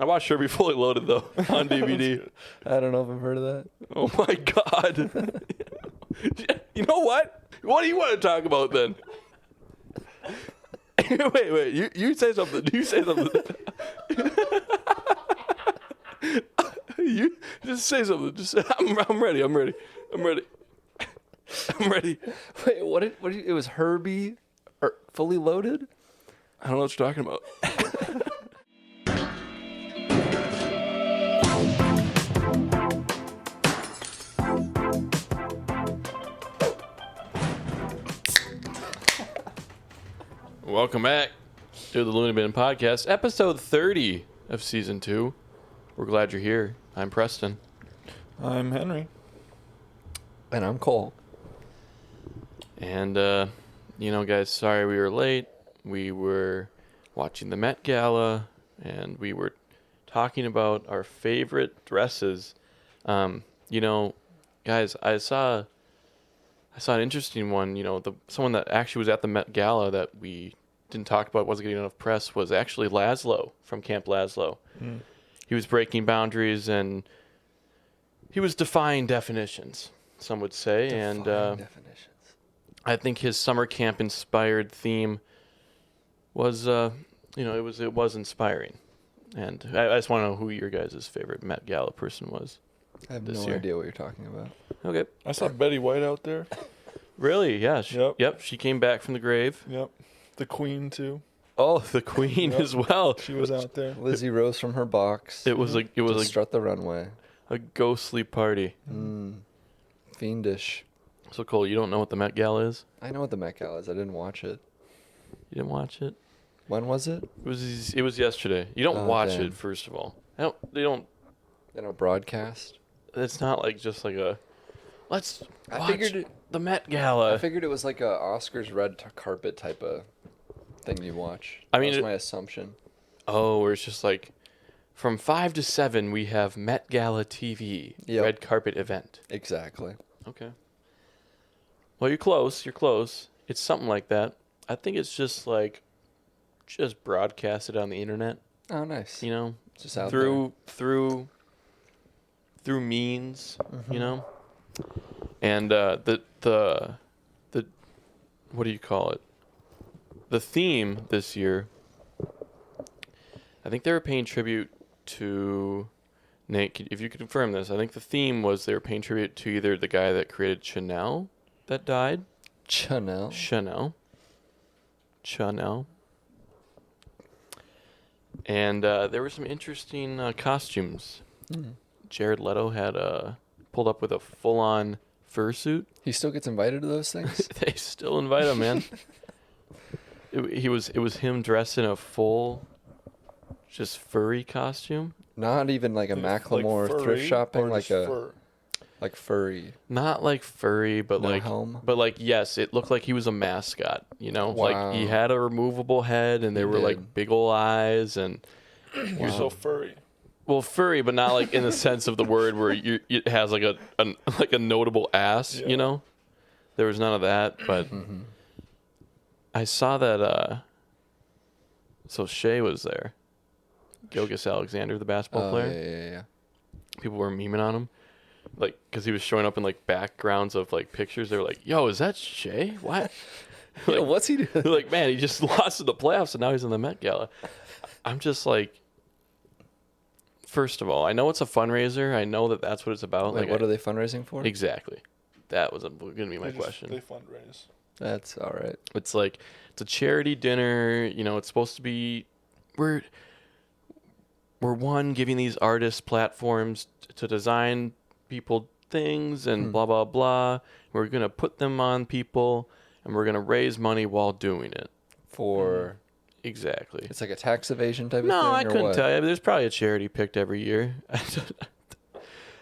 I watched Herbie Fully Loaded, though, on DVD. I don't know if I've heard of that. Oh, my God. You know what? What do you want to talk about, then? wait. You say something. You say something. You just say something. Just I'm ready. Wait, what? It was Herbie, Fully Loaded? I don't know what you're talking about. Welcome back to the LooneyBin Podcast, episode 30 of season 2. We're glad you're here. I'm Preston. I'm Henry. And I'm Cole. And, guys, sorry we were late. We were watching the Met Gala, and we were talking about our favorite dresses. Guys, I saw an interesting one. Someone that actually was at the Met Gala that we didn't talk about, wasn't getting enough press, was actually Laszlo from Camp Laszlo. Mm. He was breaking boundaries, and he was defying definitions, some would say. Definitions. I think his summer camp inspired theme was, it was inspiring. And I just want to know who your guys' favorite Met Gala person was. I have no idea what you're talking about. Okay. I saw Betty White out there. Really? Yeah. Yep. She came back from the grave. Yep. The Queen, too. Oh, the Queen as well. She was out there. Lizzie rose from her box. It was like strut the runway. A ghostly party. Fiendish. So Cole, you don't know what the Met Gala is? I know what the Met Gala is. I didn't watch it. You didn't watch it? When was it? It was yesterday. You don't watch it, first of all. They don't broadcast. It's not like just like a let's I watch figured the Met Gala. I figured it was like a Oscars red carpet type of thing you watch. I mean, that was my assumption. Oh, where it's just like from 5 to 7 we have Met Gala TV red carpet event. Exactly. Okay. Well, you're close. It's something like that. I think it's just broadcasted on the internet. Oh, nice. Just out through means, and the what do you call it? The theme this year, I think they were paying tribute to Nate. If you could confirm this, I think the theme was they were paying tribute to either the guy that created Chanel that died. Chanel. And there were some interesting costumes. Jared Leto had pulled up with a full-on fursuit. He still gets invited to those things? They still invite him, man. It was him dressed in a full, just furry costume. Not even like a Macklemore like thrift shopping, like a fur? like furry. Not like furry, but no like helm? But like yes, it looked like he was a mascot. Wow. Like he had a removable head, and there were like big ol' eyes, and You're so furry. well, furry, but not like in the sense of the word where it has like a notable ass. Yeah. There was none of that, but I saw that. So Shea was there. Gilgeous Alexander, the basketball player. Yeah. People were memeing on him, like because he was showing up in like backgrounds of like pictures. They were like, "Yo, is that Shea? What? Like, what's he doing?" They're like, "Man, he just lost in the playoffs and now he's in the Met Gala." I'm just like, first of all, I know it's a fundraiser. I know that that's what it's about. Like, what are they fundraising for? Exactly. That was going to be my question. They fundraise. That's all right. It's like it's a charity dinner. It's supposed to be we're giving these artists platforms to design people things and blah blah blah. We're gonna put them on people and we're gonna raise money while doing it. For exactly. It's like a tax evasion type of thing. No, I couldn't what? tell you. There's probably a charity picked every year.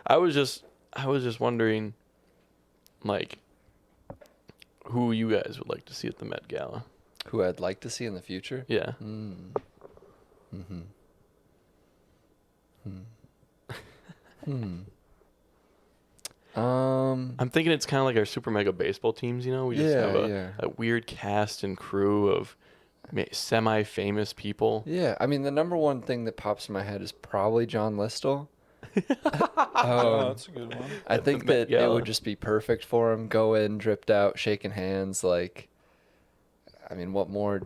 I was just wondering, like, who you guys would like to see at the Met Gala. Who I'd like to see in the future? Yeah. I'm thinking it's kind of like our super mega baseball teams. We just have a weird cast and crew of semi-famous people. Yeah, I mean, the number one thing that pops in my head is probably John Listell. Oh, that's a good one. I think Met that it Gala. would just be perfect for him. Go in, dripped out, shaking hands. Like, I mean, what more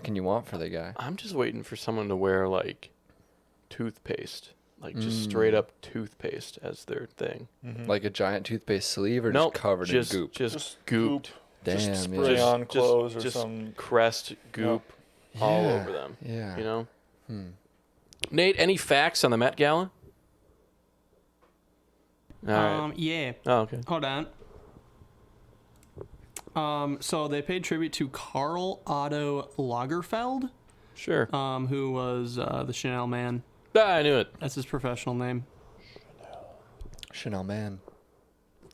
can you want for the guy? I'm just waiting for someone to wear like toothpaste, like just straight up toothpaste as their thing. Like a giant toothpaste sleeve, or Nope, just covered just, in goop? Just gooped. Damn, Just yeah. spray on clothes or just some. Crest goop all Yeah, over them. yeah. You know. Nate, any facts on the Met Gala? All right. Yeah. Oh, okay. Hold on. So they paid tribute to Karl Otto Lagerfeld, Sure. who was the Chanel man. I knew it. That's his professional name. Chanel man.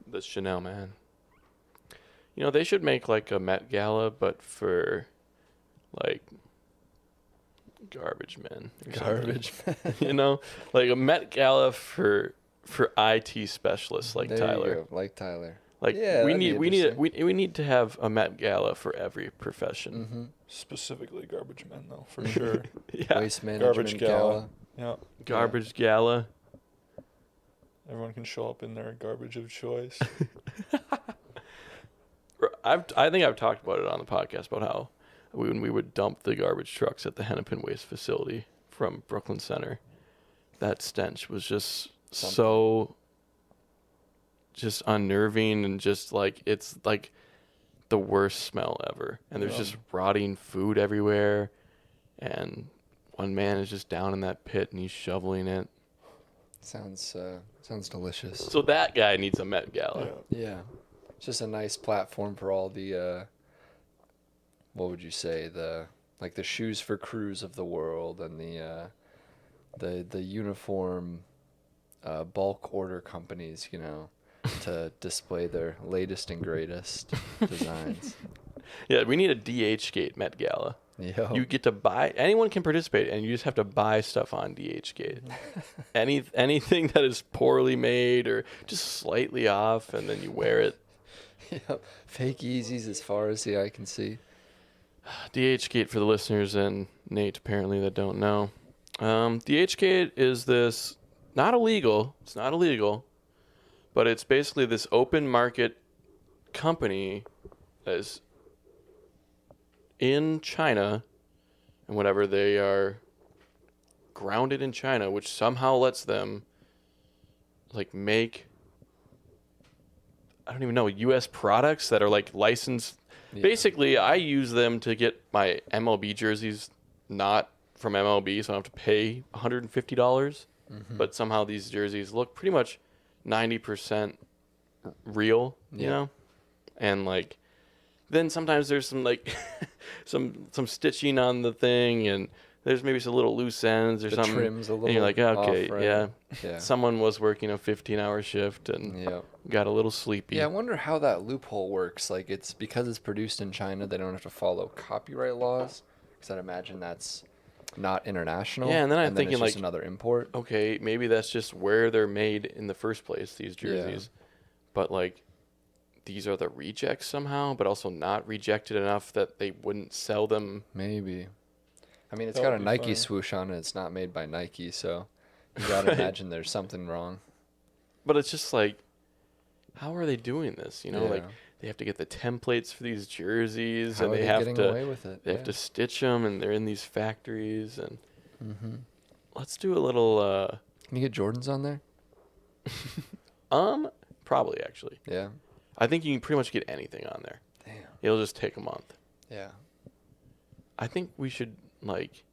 The Chanel man. You know, they should make like a Met Gala, but for like garbage men. or something. Garbage. You know, like a Met Gala for IT specialists like There Tyler. you go, like Tyler. Like Yeah, we that'd be need we need to have a Met Gala for every profession. Mm-hmm. Specifically garbage men, though, for sure. Yeah. Waste management Garbage gala. gala. Yeah. Garbage Gala. Everyone can show up in their garbage of choice. I think I've talked about it on the podcast about how when we would dump the garbage trucks at the Hennepin Waste Facility from Brooklyn Center, that stench was just so just unnerving and just like it's like the worst smell ever. And there's just rotting food everywhere, and one man is just down in that pit and he's shoveling it. Sounds delicious. So that guy needs a Met Gala. Yeah. It's just a nice platform for all the what would you say, the shoes for crews of the world, and the uniform bulk order companies, you know, to display their latest and greatest designs. Yeah, we need a DHgate Met Gala. Yo. You get to buy, anyone can participate, and you just have to buy stuff on DHgate. Anything that is poorly made or just slightly off, and then you wear it. Yep. Fake Yeezys as far as the eye can see. DHgate, for the listeners and Nate apparently that don't know. DHgate is this, not illegal, it's not illegal, but it's basically this open market company that is in China, and whatever, they are grounded in China, which somehow lets them like make, I don't even know, U.S. products that are like licensed. Yeah. Basically, I use them to get my MLB jerseys not from MLB, so I don't have to pay $150. But somehow these jerseys look pretty much 90% real, you know? And like, then sometimes there's some like some stitching on the thing, and there's maybe some little loose ends or The something. trim's a little and you're like, okay, off, right? Yeah. someone was working a 15-hour shift and Yeah. got a little sleepy. Yeah, I wonder how that loophole works. Like, it's because it's produced in China, they don't have to follow copyright laws. Because I'd imagine that's not international. Yeah, and then I'm thinking, it's just like, another import. Okay, maybe that's just where they're made in the first place, these jerseys. But like, these are the rejects somehow, but also not rejected enough that they wouldn't sell them. Maybe. I mean, it's That got would a be Nike funny. swoosh on it. It's not made by Nike, so you gotta imagine there's something wrong. But it's just like, how are they doing this? You know, like Yeah. they have to get the templates for these jerseys, How and are they they have getting to away with it? they have Yeah. to stitch them, and they're in these factories. And let's do a little. Can you get Jordans on there? Probably actually. Yeah. I think you can pretty much get anything on there. Damn. It'll just take a month. Yeah. I think we should, like,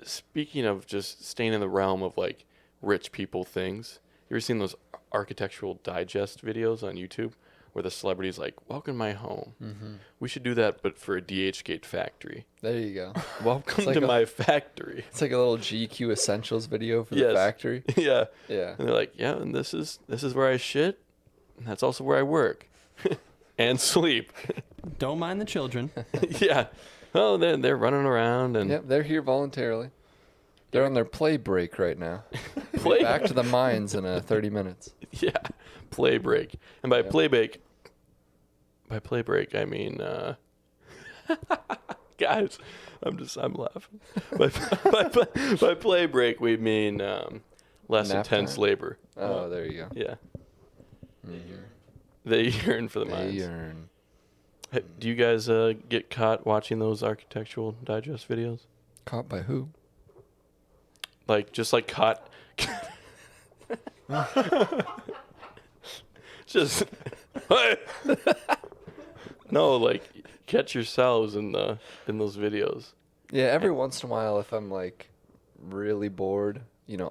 speaking of just staying in the realm of like rich people things, you ever seen those architectural digest videos on YouTube where the celebrity's like, welcome to my home? We should do that, but for a DHgate factory. There you go. Welcome like to a- my factory. It's like a little GQ Essentials video for the Yes. factory. Yeah. Yeah. And they're like, yeah, and this is where I shit, and that's also where I work and sleep. Don't mind the children. Yeah. Oh, they're running around and Yep, they're here voluntarily. They're on their play break right now. play. Back to the mines in 30 minutes. Yeah, play break. And by Yep. play break, I mean Guys, I'm laughing. By play break, we mean less Nap intense time? labor. Oh, there you go. Yeah. Mm-hmm. They yearn for the They mines. yearn. Hey, do you guys get caught watching those Architectural Digest videos? Caught by who? Like, just like caught. Just. No, like, catch yourselves in those videos. Yeah, every once in a while, if I'm like really bored,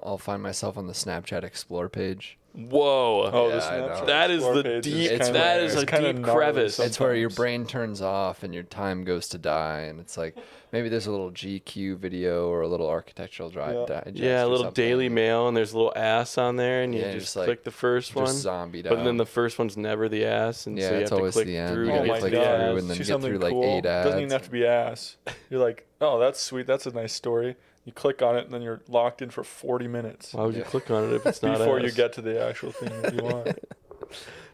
I'll find myself on the Snapchat Explore page. Whoa. Oh, Yeah, the I know. Snapchat That is Explore the page deep. It's kinda- That is it's a kinda deep gnarly crevice. sometimes. It's where your brain turns off and your time goes to die, and it's like maybe there's a little GQ video or a little architectural Yeah. digest. Yeah, a or little something. Daily Mail, and there's a little ass on there, and you Yeah, just just, like, click the first one. Just zombied But out. then the first one's never the ass, and Yeah, so you it's have to always click the end. through You to Oh gotta get my to click the god! through ass. and then See get something through, like, cool. 8 Doesn't even ads. have to be ass. You're like, oh, that's sweet. That's a nice story. You click on it, and then you're locked in for 40 minutes Why would you Yeah. click on it if it's not before ass? you get to the actual thing that you want.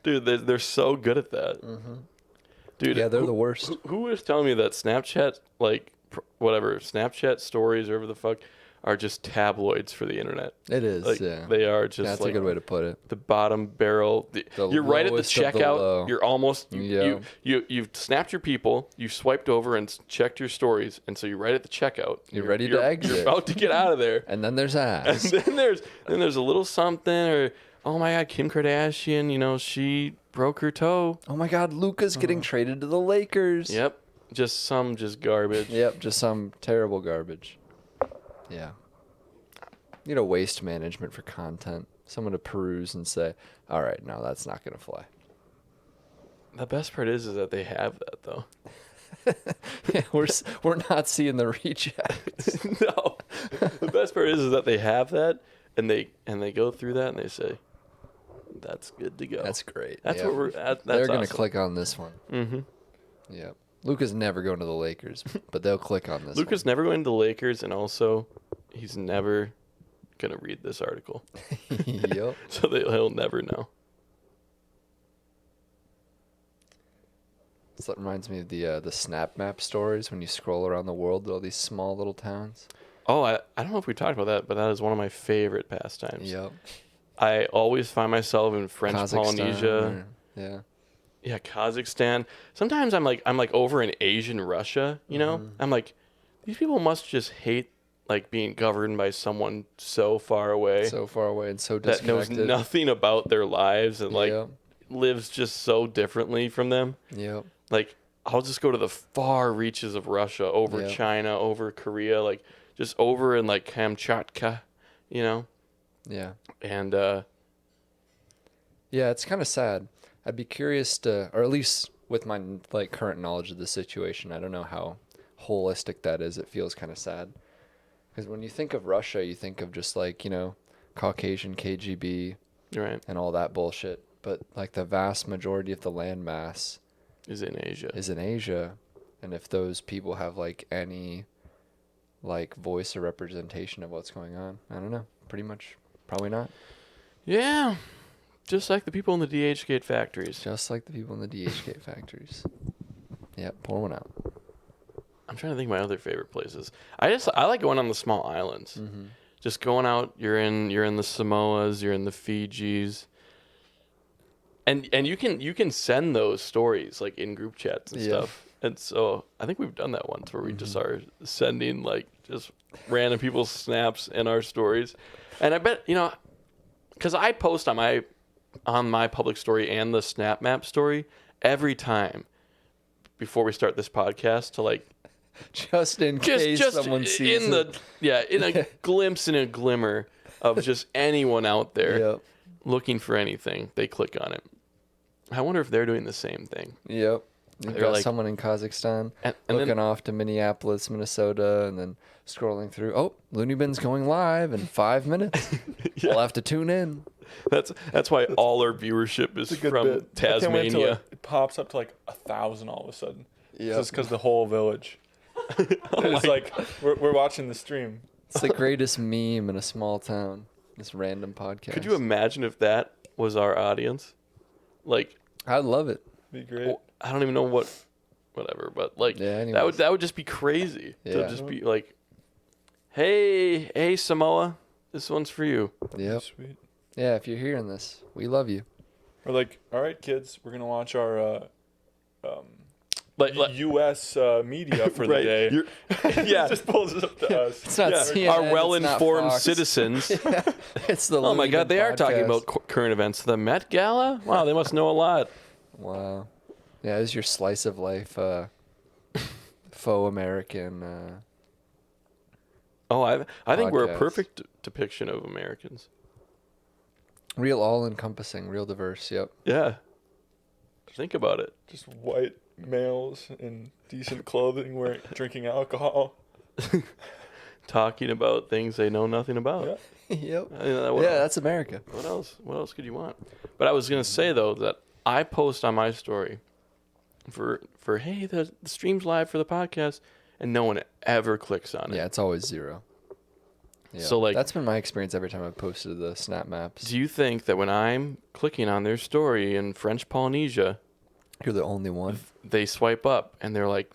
Dude, they're so good at that. Mm-hmm. Dude, Yeah, they're who, the worst. who was telling me that Snapchat, like, Snapchat stories or whatever the fuck, are just tabloids for the internet? It is, Like, yeah. they are just That's like a good way to put it. the bottom barrel. The You're right at the lowest of the checkout. low. You're almost Yeah. you've snapped your people. You swiped over and checked your stories, and so you're right at the checkout. You're ready to exit. You're about to get out of there. And then there's And ass. then there's a little something, or oh my god, Kim Kardashian, she broke her toe. Oh my God, Luka's getting traded to the Lakers. Yep, just garbage. Yep, just some terrible garbage. Yeah. Waste management for content. Someone to peruse and say, all right, no, that's not going to fly. The best part is that they have that though. Yeah, we're not seeing the rejects. No, the best part is that they have that, and they go through that and they say, that's good to go. That's great. That's Yep. what we're at. They're That's going to awesome. click on this one. Mm-hmm. Yep. Luka's never going to the Lakers, but they'll click on this Luka's never going to the Lakers, and also he's never gonna read this article, one. Yep. so he'll never know. So that reminds me of the Snap Map stories when you scroll around the world to all these small little towns. Oh, I don't know if we talked about that, but that is one of my favorite pastimes. Yep. I always find myself in French Kazakhstan, Polynesia. or- yeah. Yeah, Kazakhstan. Sometimes I'm like over in Asian Russia, Mm-hmm. I'm like, these people must just hate like being governed by someone so far away So far away and so that knows disconnected. nothing about their lives and like Yep. lives just so differently from them. Yep. Like, I'll just go to the far reaches of Russia, over Yep. China, over Korea, like just over in like Kamchatka, Yeah. and Yeah, it's kind of sad. I'd be curious to, or at least with my like current knowledge of the situation, I don't know how holistic that is. It feels kind of sad. Because when you think of Russia, you think of just like, Caucasian KGB you're right, and all that bullshit. But like the vast majority of the landmass is in Asia. is in Asia. And if those people have like any like voice or representation of what's going on, I don't know. Pretty much, probably not. Yeah, just like the people in the DH Gate factories. Just like the people in the DHgate factories. Yep, pour one out. I'm trying to think of my other favorite places. I like going on the small islands. Mm-hmm. Just going out. You're in the Samoas. You're in the Fijis. And you can send those stories like in group chats and Yeah. stuff. And so I think we've done that once where we just are sending like just random people's snaps in our stories. And I bet because I post on my public story and the Snap Map story every time before we start this podcast to like Just in case just someone sees in it. in a glimpse and a glimmer of just anyone out there Yep. looking for anything, they click on it. I wonder if they're doing the same thing. Yep. You've They're got like- someone in Kazakhstan And looking then, off to Minneapolis, Minnesota, and then scrolling through. Oh, LooneyBin's going live in 5 minutes. Yeah. I'll have to tune in. that's why all our viewership is It's a good from bit. I can't wait till, Tasmania. like, it pops up to like 1,000 all of a sudden. Yep. Just because the whole village. Oh It's like we're watching the stream. It's the greatest meme in a small town. This random podcast. Could you imagine if that was our audience? Like, Oh, I'd love it. Be great. I don't even know what whatever. But like Yeah, that would just be crazy to Yeah. just be like, hey Samoa, this one's for you. Yep. Sweet. Yeah, if you're hearing this, we love you. Or like, all right, kids, we're gonna launch our Like U.S. Media for the right. day. Yeah. Just pulls it up to us. It's not Yeah, CNN, our it's not well-informed Fox. citizens. It's the Oh my LooneyBin God, they are talking Podcast. about current events. The Met Gala? Wow, they must know a lot. Wow. Yeah, this is your slice of life, faux American. Oh, I think we're a Podcast. perfect depiction of Americans. Real all-encompassing, real diverse. Yep. Yeah. Think about it. Just white males in decent clothing, drinking alcohol. Talking about things they know nothing about. Yeah. Yep. What Yeah, else? that's America. What else? What else could you want? But I was gonna say though that I post on my story for hey the stream's live for the podcast, and no one ever clicks on it. Yeah, it's always 0. Yeah. So, like- that's been my experience every time I've posted the snap maps. Do you think that when I'm clicking on their story in French Polynesia, You're the only one. they swipe up and they're like,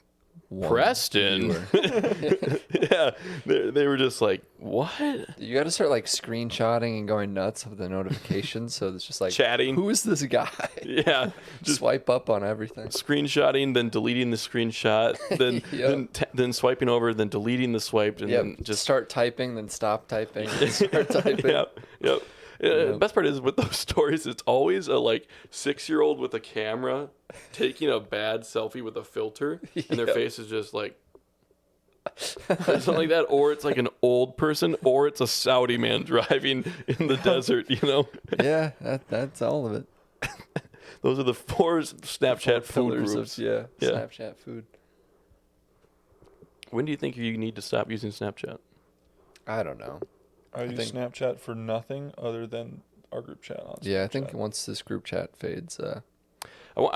One Preston? viewer. yeah, they were just like, what? You got to start like screenshotting and going nuts with the notifications. So it's just like Chatting. Who is this guy? Yeah, just Swipe up on everything. screenshotting, then deleting the screenshot, then Yep. then swiping over, then deleting the swipe, and then Just just start typing, then stop typing, then start typing. Yep. The best part is with those stories, it's always a like 6-year-old with a camera taking a bad selfie with a filter, and their Yep. face is just like something like that, or it's like an old person, or it's a Saudi man driving in the desert. Yeah, that's all of it. Those are the 4 Snapchat food Pillars groups. of Yeah. Snapchat food. When do you think you need to stop using Snapchat? I don't know. I use think- Snapchat for nothing other than our group chat on Snapchat. Yeah, I think once this group chat fades, I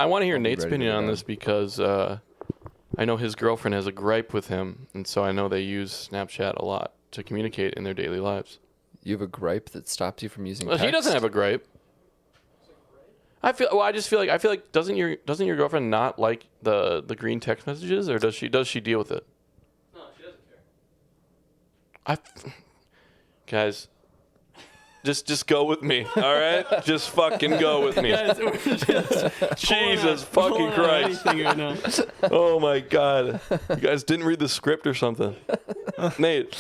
want to hear I'll be Nate's ready to opinion go on down. this because I know his girlfriend has a gripe with him, and so I know they use Snapchat a lot to communicate in their daily lives. you have a gripe that stops you from using Well, text? he doesn't have a gripe. I just feel like doesn't your girlfriend not like the green text messages, or does she deal with it? No, she doesn't care. Guys, just go with me, all right? Just fucking go with me. Guys, we're just Jesus pulling fucking out Christ. anything right now. Oh my God. You guys didn't read the script or something. Nate,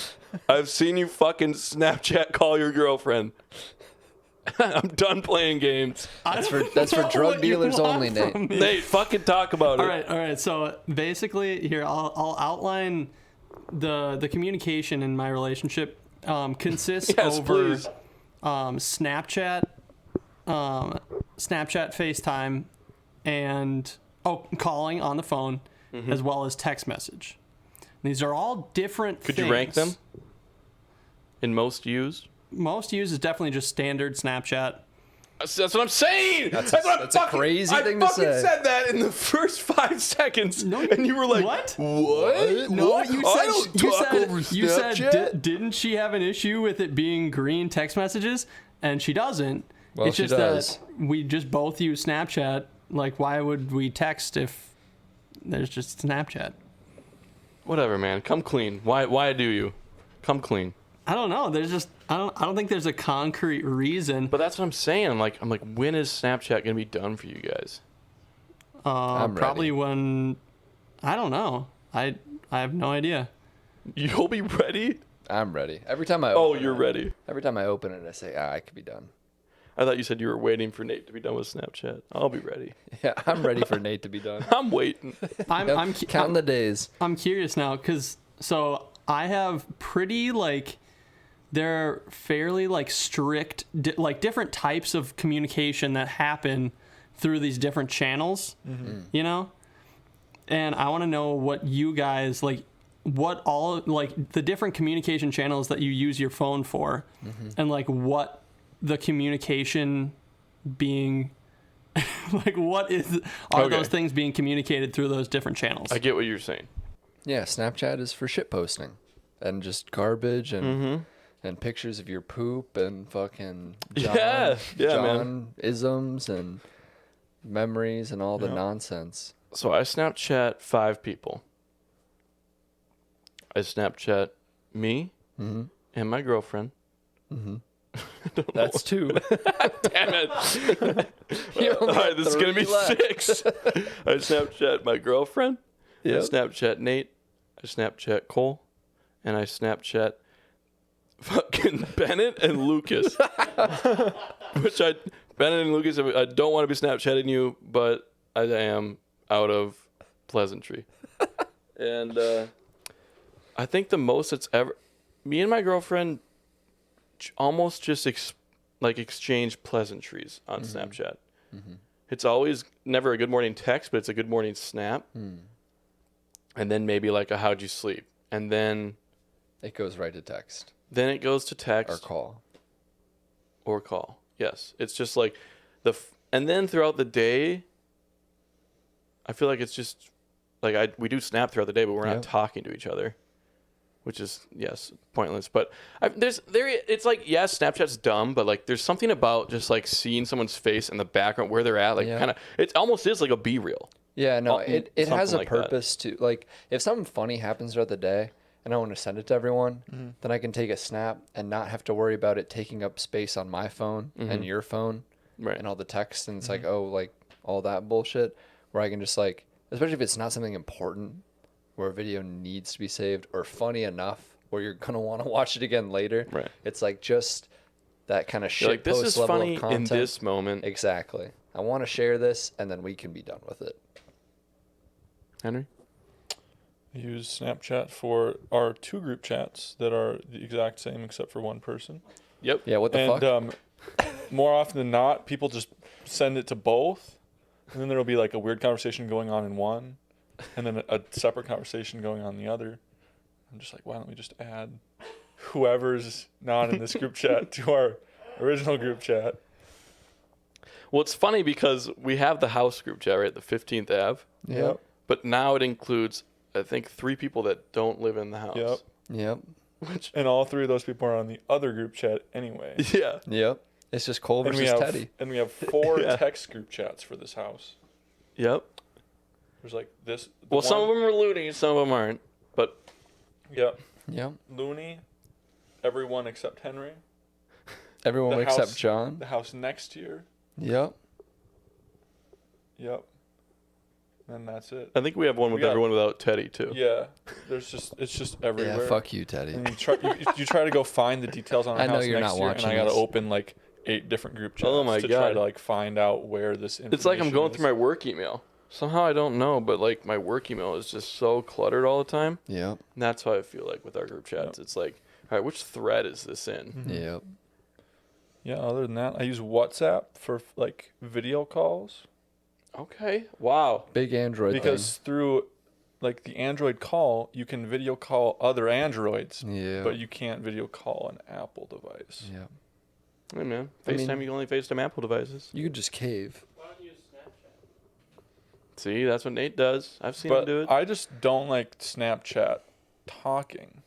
I've seen you fucking Snapchat call your girlfriend. I'm done playing games. That's for drug dealers only, Nate. Nate, fucking talk about All it. right. So basically, here I'll outline the communication in my relationship consists Yes, over please. Snapchat, FaceTime, and calling on the phone, as well as text message. These are all different. Could things. you rank them in most used? Most used is definitely just standard Snapchat. That's what I'm saying. That's what a crazy thing to I fucking say. said that in the first 5 seconds, and you were like, What? What? No, What? you I said don't you talk said over you said Snapchat. didn't she have an issue with it being green text messages? And she doesn't. Well, it's she just does. that we just both use Snapchat. Like, why would we text if there's just Snapchat? Whatever, man. Come clean. Why do you? Come clean. I don't know. There's just I don't think there's a concrete reason. But that's what I'm saying. I'm like, when is Snapchat gonna be done for you guys? I'm Probably ready. when I don't know. I have no idea. You'll be ready? I'm ready. Every time I Oh, open you're it, ready. Every time I open it, I say, I could be done. I thought you said you were waiting for Nate to be done with Snapchat. I'll be ready. Yeah, I'm ready for Nate to be done. I'm waiting. I'm Counting the days. I'm curious now because I have pretty they're fairly strict different types of communication that happen through these different channels, you know, and I want to know what you guys what all the different communication channels that you use your phone for, and what the communication being what are Okay. those things being communicated through those different channels. I get what you're saying. Yeah, Snapchat is for shit posting and just garbage and pictures of your poop and fucking Yeah, man. isms and memories and all the nonsense. So I Snapchat 5 people. I Snapchat me and my girlfriend. That's 2. Damn it. You All only right, got this is going to 3 be left. 6. I Snapchat my girlfriend. Yep. I Snapchat Nate. I Snapchat Cole. And I Snapchat fucking Bennett and Lucas. Bennett and Lucas, I don't want to be Snapchatting you, but I am out of pleasantry. And I think the most it's ever... Me and my girlfriend almost just exchange pleasantries on Snapchat. It's always never a good morning text, but it's a good morning snap. And then maybe like a how'd you sleep? And then... It goes right to text. Then it goes to text. Or call. Yes. It's just like and then throughout the day, I feel like it's just like we do snap throughout the day, but we're not talking to each other, which is, yes, pointless. But it's like, yes, Snapchat's dumb, but like there's something about just like seeing someone's face in the background where they're at, like kind of, it almost is like a B-reel. Yeah, no, it has a like that. purpose to, like, if something funny happens throughout the day and I want to send it to everyone, then I can take a snap and not have to worry about it taking up space on my phone and your phone and all the text. And it's like, oh, like all that bullshit, where I can just like, especially if it's not something important where a video needs to be saved or funny enough where you're going to want to watch it again later. Right. It's like just that kind of shit. Like, this is level funny of content. in this moment. Exactly. I want to share this and then we can be done with it. Henry? I use Snapchat for our 2 group chats that are the exact same except for one person. Yep. Yeah, what the fuck? More often than not, people just send it to both, and then there'll be like a weird conversation going on in one, and then a separate conversation going on in the other. I'm just like, why don't we just add whoever's not in this group chat to our original group chat? Well, it's funny because we have the house group chat, right? The 15th Ave. Yep. But now it includes, I think, 3 people that don't live in the house. Yep. Yep. And all 3 of those people are on the other group chat anyway. Yeah. Yep. It's just Cole versus Teddy. And we have 4 text group chats for this house. Yep. There's like this. Well, some of them are Looney, some of them aren't. But Yep. Yep. Looney, everyone except Henry. Everyone The except house- John. The house next to you. Yep. Yep. And that's it. I think we have one with We got- everyone without Teddy, too. Yeah. It's just everywhere. Yeah, fuck you, Teddy. And you try to go find the details on our I know house you're next not year, and watching I got to this. open like 8 different group chats Oh my to God. try to like find out where this information It's like I'm going is. through my work email. Somehow I don't know, but like my work email is just so cluttered all the time. Yep. And that's how I feel like with our group chats. It's like, all right, which thread is this in? Yep. Yeah, other than that, I use WhatsApp for like video calls Okay. Wow. Big Android because through like the Android call, you can video call other Androids, thing. Yeah. but you can't video call an Apple device. Yeah. Hey, man. I FaceTime, mean- you can only FaceTime Apple devices. You could just cave. See, that's what Nate does. I've seen him But do it. I just don't like Snapchat talking.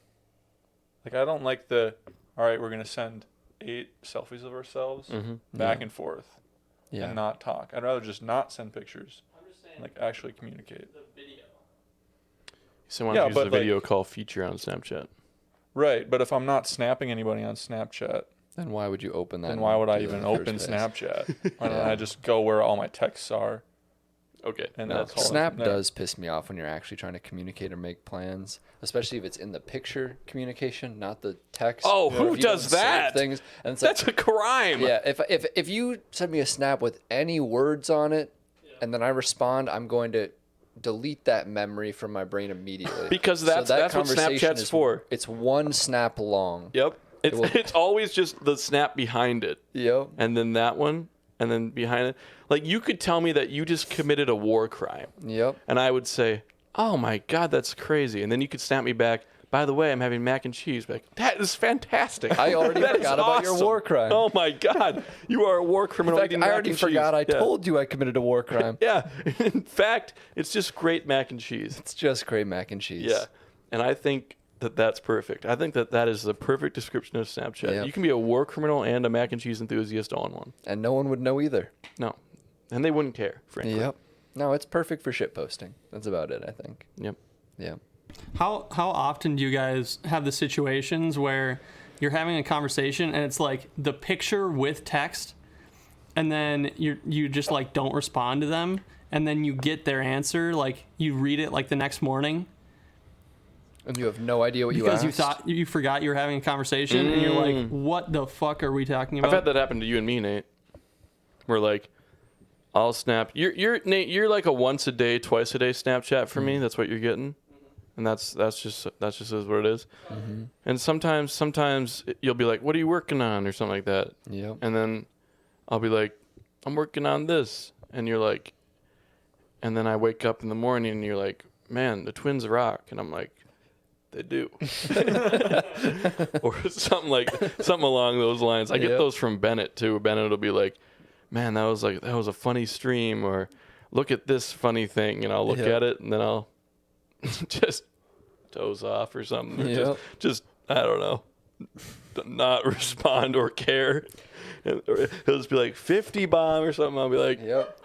Like I don't like all right, we're gonna send 8 selfies of ourselves back and forth Yeah. and not talk. I'd rather just not send pictures. Like actually communicate. So why Yeah, don't you use but, the like- video call feature on Snapchat? Right, but if I'm not snapping anybody on Snapchat, Then why would you open that? then why would I in even the open first place? Snapchat? Why don't Yeah. I just go where all my texts are? Okay. And No, that's all. Snap No. does piss me off when you're actually trying to communicate or make plans, especially if it's in the picture communication, not the text. Oh, Or who if you does don't save that? Things, and it's That's like, a crime. yeah, if you send me a snap with any words on it, and then I respond, I'm going to delete that memory from my brain immediately. Because So that's that what conversation Snapchat's is- for. It's one snap long. Yep. will- It's always just the snap behind it. Yep. And then that one. And then behind it. Like, you could tell me that you just committed a war crime. Yep. And I would say, oh my God, that's crazy. And then you could snap me back, by the way, I'm having mac and cheese. Like, that is fantastic. I already That is forgot about your awesome. war crime. Oh my God. You are a war In criminal. fact, eating I mac already and forgot cheese. I told you I committed a war crime. Yeah. In fact, it's just great mac and cheese. It's just great mac and cheese. Yeah. And I think that that's perfect. I think that that is the perfect description of Snapchat. Yep. You can be a war criminal and a mac and cheese enthusiast all in one. And no one would know either. No. And they wouldn't care, frankly. Yep. No, it's perfect for shit posting. That's about it, I think. Yep. Yeah. How often do you guys have the situations where you're having a conversation and it's like the picture with text, and then you just like don't respond to them, and then you get their answer, like you read it like the next morning And you have no idea what you because asked? you thought you forgot you were having a conversation, and you're like, what the fuck are we talking about? I've had that happen to you and me, Nate. We're like, I'll snap. You're Nate. You're like a once a day, twice a day Snapchat for me. That's what you're getting, and that's just is what it is. Mm-hmm. And sometimes you'll be like, "What are you working on?" or something like that. Yep. And then I'll be like, "I'm working on this," and you're like, and then I wake up in the morning and you're like, "Man, the Twins rock," and I'm like, "They do," or something along those lines. I get Yep. those from Bennett too. Bennett will be like, "Man, that was a funny stream," or "Look at this funny thing," and I'll look Yep. at it and then I'll just doze off or something, or Yep. just I don't know, not respond or care. Or he'll just be like 50 bomb or something. I'll be like, Yep.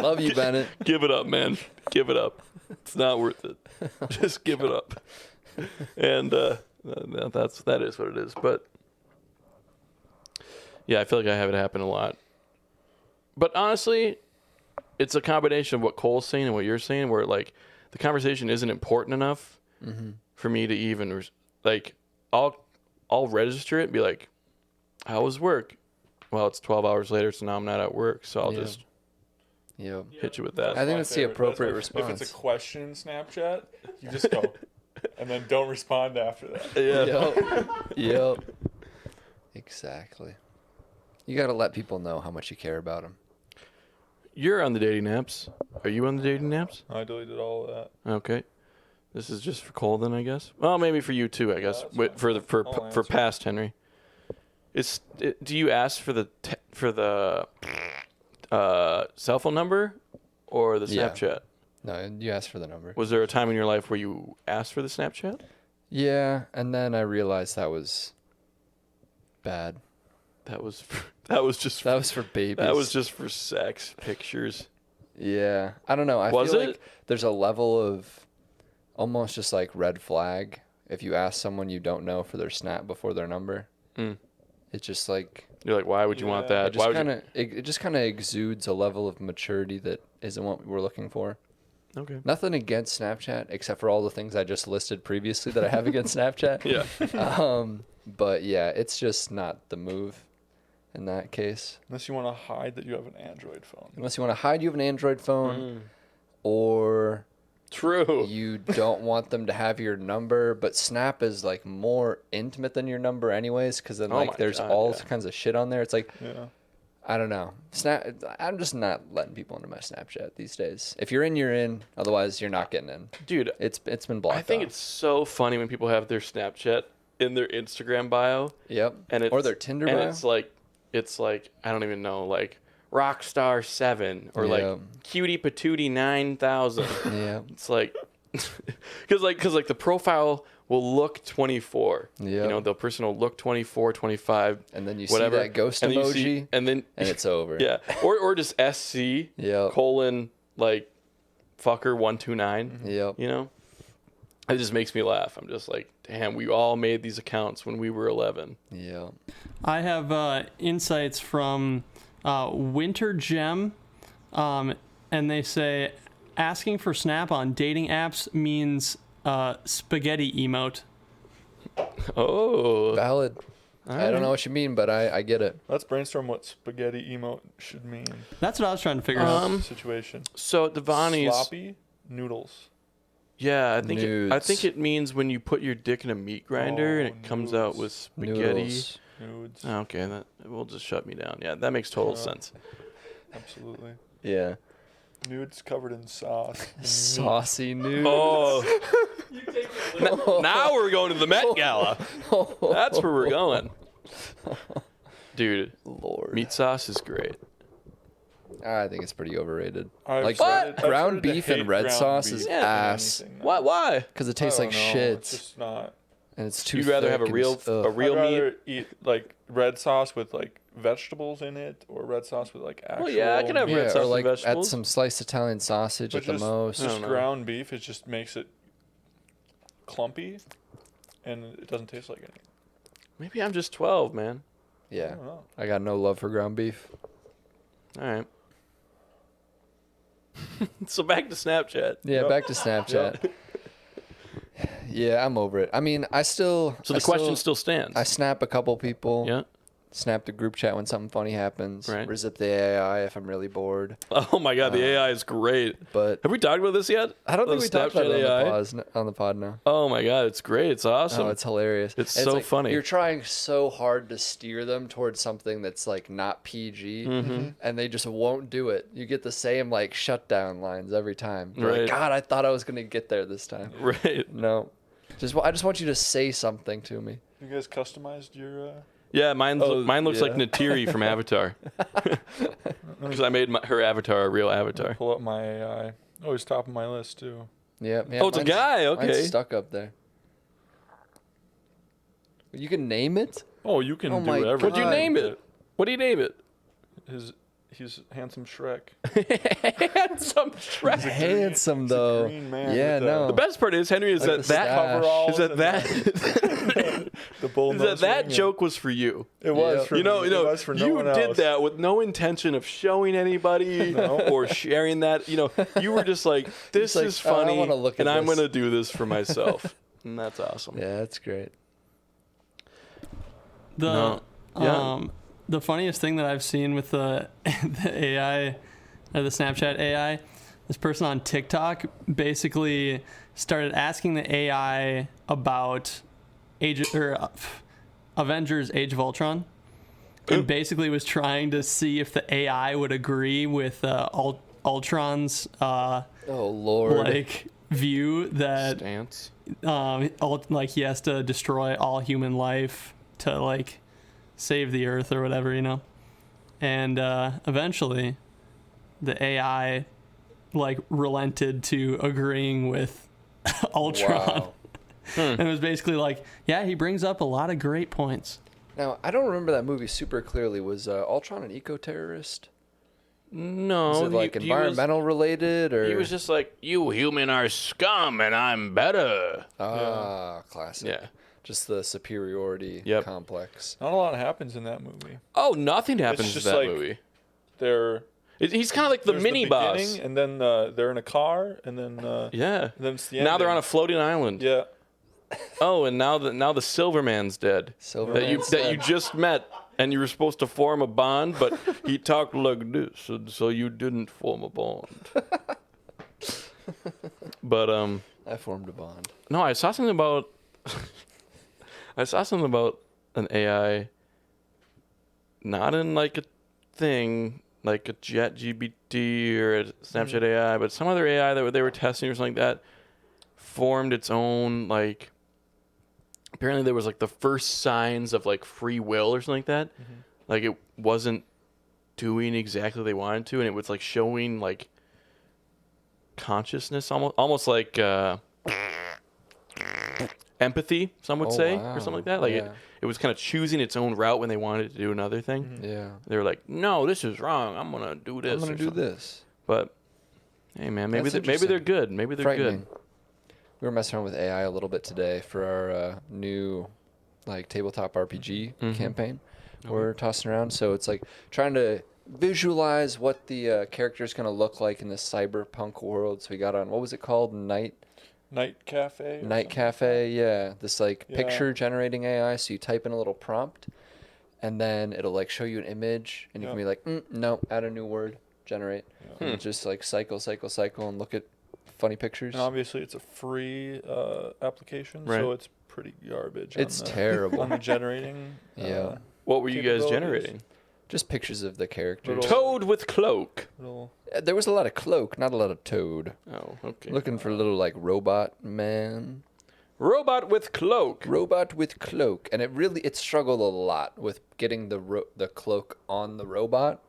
Love you, Bennett. "Give it up, man. Give it up. It's not worth it. Just give it up." And that is what it is. But yeah, I feel like I have it happen a lot. But honestly, it's a combination of what Cole's saying and what you're saying, where like the conversation isn't important enough for me to even like. I'll register it and be like, "How was work?" Well, it's 12 hours later, so now I'm not at work, so I'll Yeah. just Yep. hit you with that. I think my that's the favorite. appropriate If response. it's a question in Snapchat, you just go, and then don't respond after that. Yeah. Yep. Yep. Exactly. You got to let people know how much you care about them. You're on the dating apps. Are you on the dating apps? I deleted all of that. Okay. This is just for Cole then, I guess. Well, maybe for you too, I guess. that's Wait, fine. for I'll for answer. past Henry. Do you ask for the cell phone number or the Yeah. Snapchat? No, you asked for the number. Was there a time in your life where you asked for the Snapchat? Yeah, and then I realized that was bad. That was just That was for babies. that was just for sex pictures. Yeah, I don't know. I Was feel it? like there's a level of almost just like red flag if you ask someone you don't know for their snap before their number. Mm. It's just like You're like, why would you want Yeah. that? it Why just would kind of it just kind of exudes a level of maturity that isn't what we're looking for. you? Okay. Nothing against Snapchat except for all the things I just listed previously that I have against Snapchat. Yeah. But yeah, it's just not the move in that case. Unless you want to hide that you have an Android phone. Unless you want to hide you have an Android phone or True. you don't want them to have your number, but Snap is like more intimate than your number anyways, because then Oh like my there's God, all yeah. kinds of shit on there. It's like, Yeah. I don't know. I'm just not letting people into my Snapchat these days. If you're in, you're in. Otherwise, you're not getting in. Dude, It's been blocked. I think off. it's so funny when people have their Snapchat in their Instagram bio. Yep. And it's, or their Tinder and bio. it's like I don't even know, like Rockstar 7 or Yeah. like Cutie Patootie 9000. Yeah. It's like because like the profile will look 24. Yeah. You know, the person will look 24, 25, And then you whatever. see that ghost and then you emoji, see- and then and it's over. yeah, or just SC Yep. colon like fucker 129. Yep. You know, it just makes me laugh. I'm just like, damn, we all made these accounts when we were 11. Yeah. I have insights from Winter Gem, and they say asking for Snap on dating apps means spaghetti emote. Oh, Valid. I don't know what you mean, but I get it. Let's brainstorm what spaghetti emote should mean. That's what I was trying to figure out. Situation. so Devani's. Sloppy noodles. Yeah, I think Nudes. it means when you put your dick in a meat grinder and it comes out with spaghetti. Noodles. Nudes. Oh, okay, that will just shut me down. Yeah, that makes total sense. Absolutely. Yeah. Nudes covered in sauce. Saucy nudes. Oh, now we're going to the Met Gala. That's where we're going, dude. Lord. Meat sauce is great. I think it's pretty overrated. I've Like started- I've ground started to beef and hate red ground sauce beef is than ass. anything now. Why? Because it I tastes like don't know, shit. It's just not. and it's too. You'd rather have a thick real and ugh. a real I'd meat. rather eat like red sauce with like vegetables in it, or red sauce with like actual. Well, yeah, I can have Yeah, red sauce or and like add vegetables. some sliced Italian sausage But at the just- most. I Just don't know. ground beef. It just makes it clumpy, and it doesn't taste like anything. Maybe I'm just 12, man. I Yeah, don't know. I got no love for ground beef. All right. So back to Snapchat. Yeah, Yep. back to Snapchat. Yeah, I'm over it. I mean, So the question still stands. I snap a couple people. Yeah. Snap the group chat when something funny happens. Right. Rezip the AI if I'm really bored. Oh my God, the AI is great. But Have we talked about this yet? I don't think The we talked about Snapchat it AI? on the pod now. Oh my God, it's great. It's awesome. Oh, it's hilarious. It's And so like, funny. You're trying so hard to steer them towards something that's like not PG, Mm-hmm. and they just won't do it. You get the same like shutdown lines every time. You're Right. like, God, I thought I was gonna get there this time. Right. No, I just want you to say something to me. You guys customized your. Yeah, mine looks like yeah. Natiri from Avatar. Because I made her avatar a real avatar. Pull up my AI. Oh, he's top of my list too. Yeah. Oh, it's a mine's- guy. Mine's Okay. stuck up there. You can name it. Oh, you can Oh do my everything. What'd you name it? What do you name it? He's handsome Shrek. Handsome Shrek. Handsome though. green man Yeah, with no. The best part is, Henry, is Like that the that stash. The bull is nose that ring, joke was for you. It was Yeah. for You know, me. you know, It was for no you one did else. that with no intention of showing anybody or sharing that. You know, you were just like, this like, is "Oh, I funny, wanna look at and I'm this." gonna do this for myself, and that's awesome. Yeah, that's great. The No. Yeah. the funniest thing that I've seen with the AI, or the Snapchat AI, this person on TikTok basically started asking the AI about Avengers: Age of Ultron, and basically was trying to see if the AI would agree with Ultron's Oh Lord. like view that Stance. like he has to destroy all human life to like save the earth or whatever, you know. And eventually the AI like relented to agreeing with Ultron. Wow. And it was basically like, yeah, he brings up a lot of great points. Now I don't remember that movie super clearly. Was Ultron an eco-terrorist? No, Was it like environmental related or? He was just like, you human are scum, and I'm better. Classic. Yeah. Just the superiority Yep. complex. Not a lot happens in that movie. Oh, nothing happens in just that like- movie. They're He's kind of like the there's mini boss. beginning, and then they're in a car, and then Yeah. then it's the Now they're ending. on a floating island. Yeah. Oh, and now the Silverman's dead. Silverman's that you dead. just met, and you were supposed to form a bond, but he talked like this, and so you didn't form a bond. But I formed a bond. no, I saw something about an AI, not in like a thing like a ChatGPT or a Snapchat AI, but some other AI that they were testing or something like that formed its own like. Apparently, there was like the first signs of like free will or something like that. Mm-hmm. Like it wasn't doing exactly what they wanted to, and it was like showing like consciousness, almost like empathy. Some would Oh, say, wow. or something like that. Like Yeah. it was kind of choosing its own route when they wanted to do another thing. Mm-hmm. Yeah. They were like, "No, this is wrong. I'm gonna do this. I'm gonna or do something." this. But hey, man, maybe That's maybe they're interesting. good. Maybe they're Frightening. good. We were messing around with AI a little bit today for our new like tabletop RPG Mm-hmm. campaign. We're tossing around, so it's like trying to visualize what the character's gonna look like in this cyberpunk world. So we got on, what was it called? Night Cafe. or something. Cafe, yeah. This like Yeah. picture generating AI. So you type in a little prompt, and then it'll like show you an image, and you can Yeah. be like, no, add a new word, generate, Hmm. and just like cycle, and look at funny pictures. And obviously, it's a free application, Right. so it's pretty garbage. It's on the, terrible. on the generating. Yeah. What were you guys capabilities. generating? Just pictures of the characters. Little- Toad with cloak. Little, There was a lot of cloak, not a lot of toad. Oh, okay. Looking for a little like robot man. Robot with cloak. Robot with cloak, and it struggled a lot with getting the cloak on the robot.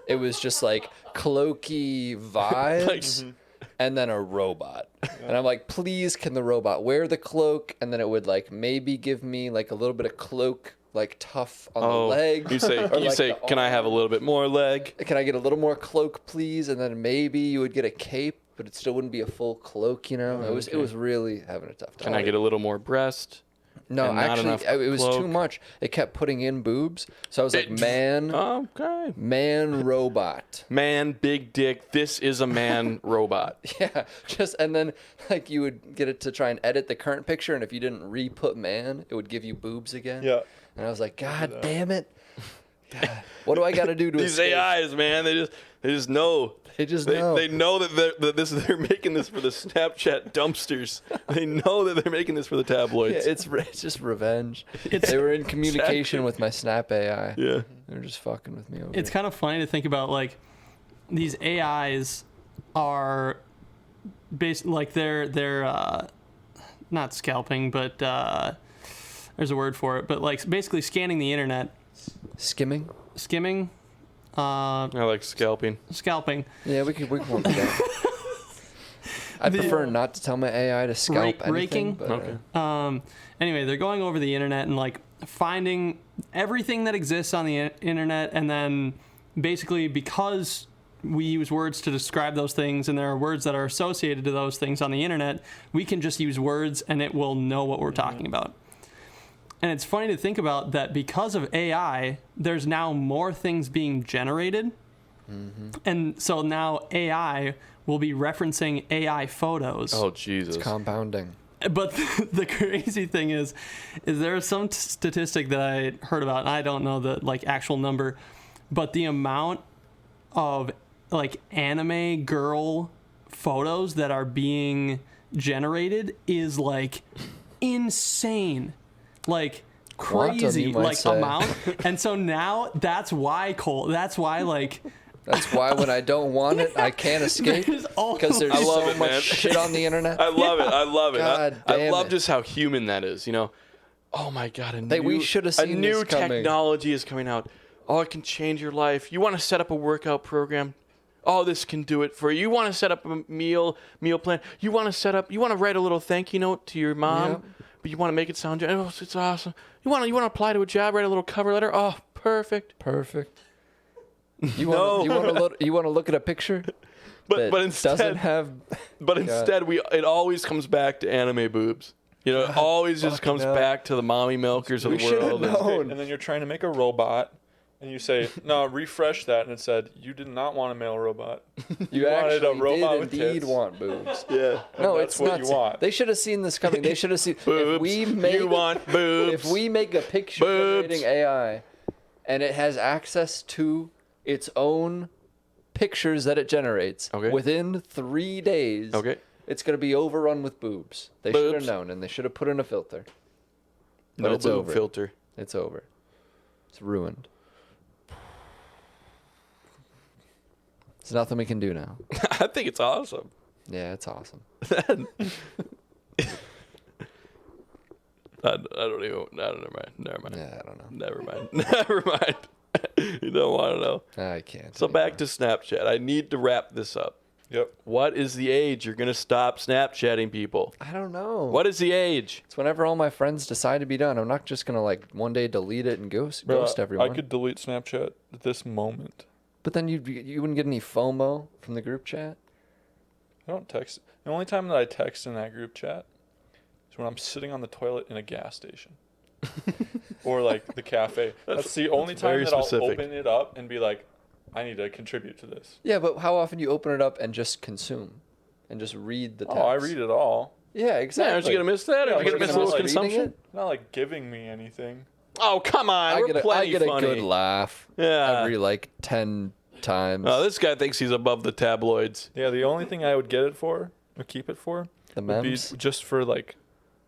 It was just like cloaky vibes, and then a robot. And I'm like, please, can the robot wear the cloak? And then it would like maybe give me like a little bit of cloak, like tough on the leg. You say, or, like, the can I have a arm. little bit more leg? Can I get a little more cloak, please? And then maybe you would get a cape, but it still wouldn't be a full cloak, you know? It was really having a tough time. Can I get a little more breast? No, and not actually, enough it was too cloak? much. It kept putting in boobs. So I was like, man, Okay. man, robot. Man, big dick. This is a man robot. Yeah, and then like you would get it to try and edit the current picture, and if you didn't re-put man, it would give you boobs again. Yeah. And I was like, God damn it. God, what do I got to do to These escape? AIs, man, they just know. They just know. They know that they're making this for the Snapchat dumpsters. They know that they're making this for the tabloids. Yeah, it's just revenge. They were in communication with my Snap AI. Yeah. They're just fucking with me over It's it. kind of funny to think about, like, these AIs are like they're not scalping, but there's a word for it, but like basically scanning the internet, Skimming? I like scalping. scalping. Yeah, we can work with that. I prefer not to tell my AI to scalp anything. Raking? But, Okay. Anyway, they're going over the internet and like finding everything that exists on the internet, and then basically because we use words to describe those things, and there are words that are associated to those things on the internet, we can just use words and it will know what we're talking about. And it's funny to think about that because of AI, there's now more things being generated. Mm-hmm. And so now AI will be referencing AI photos. Oh, Jesus. it's compounding. But the crazy thing is there some statistic that I heard about, and I don't know the like actual number, but the amount of like anime girl photos that are being generated is like insane. Like Quantum, crazy, you might like say. amount. And so now that's why like That's why when I don't want it, I can't escape. there's all Because there's I love so it, much man. shit on the internet. I love it. I love it. God I damn love it. just how human that is. You know, oh my God, We should have a seen new this coming. technology is coming out. Oh, it can change your life. You want to set up a workout program? Oh, this can do it for you. You want to set up a meal plan? You want to write a little thank you note to your mom, Yep. but you want to make it sound, oh, it's awesome. You want to apply to a job, write a little cover letter. Oh, perfect. Perfect. You want to look at a picture But that instead, doesn't have. But instead, it always comes back to anime boobs. You know, it always just fucking comes hell. back to the mommy milkers of We the should've world. known. Okay, and then you're trying to make a robot, and you say, no, refresh that, and it said, you did not want a male robot. You wanted a actually robot did with indeed tits. want boobs. Yeah. No, that's it's what nuts. you want. They should have seen this coming. They should have seen. Boobs. If we make, You want boobs. If we make a picture Boobs. generating AI, and it has access to its own pictures that it generates Okay. within 3 days, Okay. it's gonna be overrun with boobs. They should have Boobs. known, and they should have put in a filter. But No it's boob over. filter. It's over. It's ruined. There's nothing we can do now. I think it's awesome. Yeah, it's awesome. I don't even. Never mind. Yeah, I don't know. Never mind. Never mind. You don't want to know. I can't. So anymore. back to Snapchat. I need to wrap this up. Yep. What is the age you're gonna stop Snapchatting people? I don't know. What is the age? It's whenever all my friends decide to be done. I'm not just gonna like one day delete it and ghost everyone. I could delete Snapchat at this moment. But then you wouldn't get any FOMO from the group chat. I don't text. The only time that I text in that group chat is when I'm sitting on the toilet in a gas station. Or like the cafe. That's the only time very that specific. I'll open it up and be like, I need to contribute to this. Yeah, but how often do you open it up and just consume, and just read the text? Oh, I read it all. Yeah, exactly. Yeah, aren't you gonna miss that? Yeah, Are you gonna but miss a it's little not like reading consumption? it? Not like giving me anything. Oh, come on. I We're get plenty a funny. good laugh. Yeah. Every like 10 times. Oh, this guy thinks he's above the tabloids. Yeah, the only thing I would get it for, or keep it for, the would be memes. just for like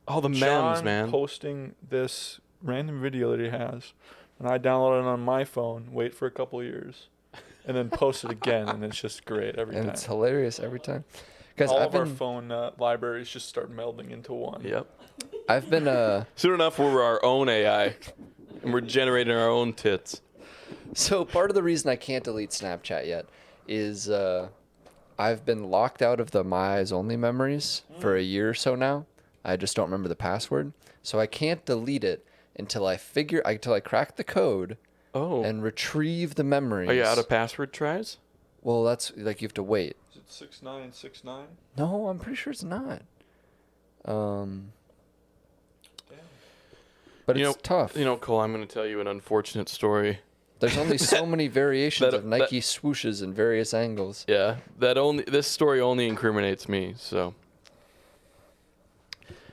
Oh, the memes, John man. posting this random video that he has, and I download it on my phone, wait for a couple years, and then post it again, and it's just great every And time. it's hilarious every time. Because All I've of our been, phone libraries just start melding into one. Yep. I've been Soon enough, we're our own AI, and we're generating our own tits. So part of the reason I can't delete Snapchat yet is I've been locked out of the My Eyes Only memories for a year or so now. I just don't remember the password. So I can't delete it until I crack the code Oh. and retrieve the memories. Are you out of password tries? Well, that's like you have to wait. Is it 6969? No, I'm pretty sure it's not. But it's tough. You know, Cole, I'm going to tell you an unfortunate story. There's only so many variations of Nike swooshes in various angles. Yeah, this story only incriminates me. So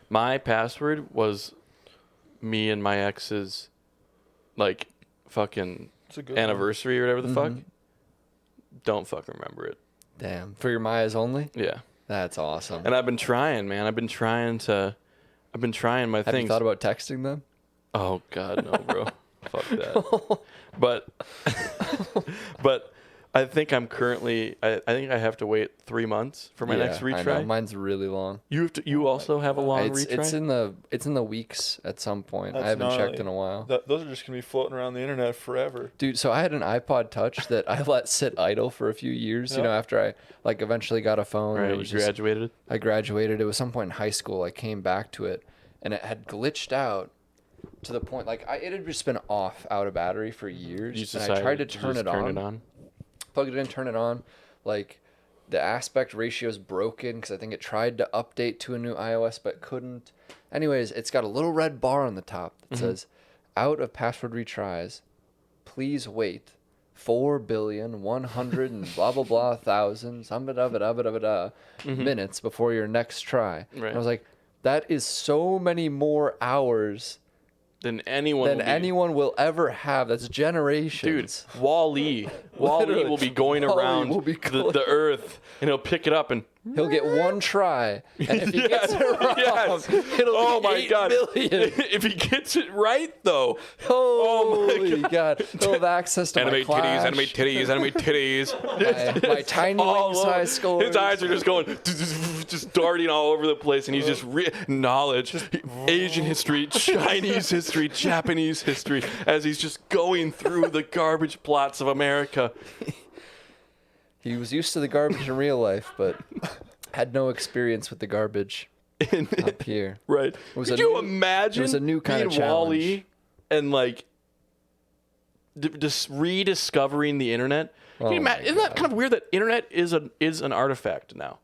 my password was me and my ex's like fucking It's a good anniversary or whatever the fuck. Don't fucking remember it. Damn. For your My Eyes Only? Yeah. That's awesome. And I've been trying, man. I've been trying my Have things. you thought about texting them? Oh God, no, bro. Fuck that. But I think I'm currently. I think I have to wait 3 months for my next retry. I know. Mine's really long. You also have a long retry. It's in the weeks at some point. That's I haven't checked gnarly. in a while. Those are just going to be floating around the internet forever. Dude, so I had an iPod Touch that I let sit idle for a few years, you know, after I like eventually got a phone. Right, and it you was just, graduated. I graduated. It was some point in high school. I came back to it and it had glitched out to the point like it had just been out of battery for years. You just And I decided tried to to turn just it turn on. it on. Plugged it in, turn it on. Like the aspect ratio is broken because I think it tried to update to a new iOS but couldn't. Anyways, it's got a little red bar on the top that says, "Out of password retries. Please wait 4,100 and blah blah blah thousand minutes before your next try." Right. And I was like, that is so many more hours Than anyone will ever have. That's Dude, generations. Wall-E Literally, will be going Wall-E around will be the earth, and he'll pick it up and. He'll get one try, and if he gets it wrong, Yes. it'll Oh be my 8 God! million. If he gets it right, though. Holy God! He'll have access to Animate my titties, Clash, animate titties, animate titties. my tiny All wing size over. scores. His eyes are just going, just darting all over the place, and he's just knowledge, Asian history, Chinese history, Japanese history, as he's just going through the garbage plots of America. He was used to the garbage in real life, but had no experience with the garbage up here. Right? was Could a you new- imagine it was a new kind of being Wall-E challenge. and like just rediscovering the internet? Can you Oh imagine? my Isn't that God. kind of weird that internet is an artifact now?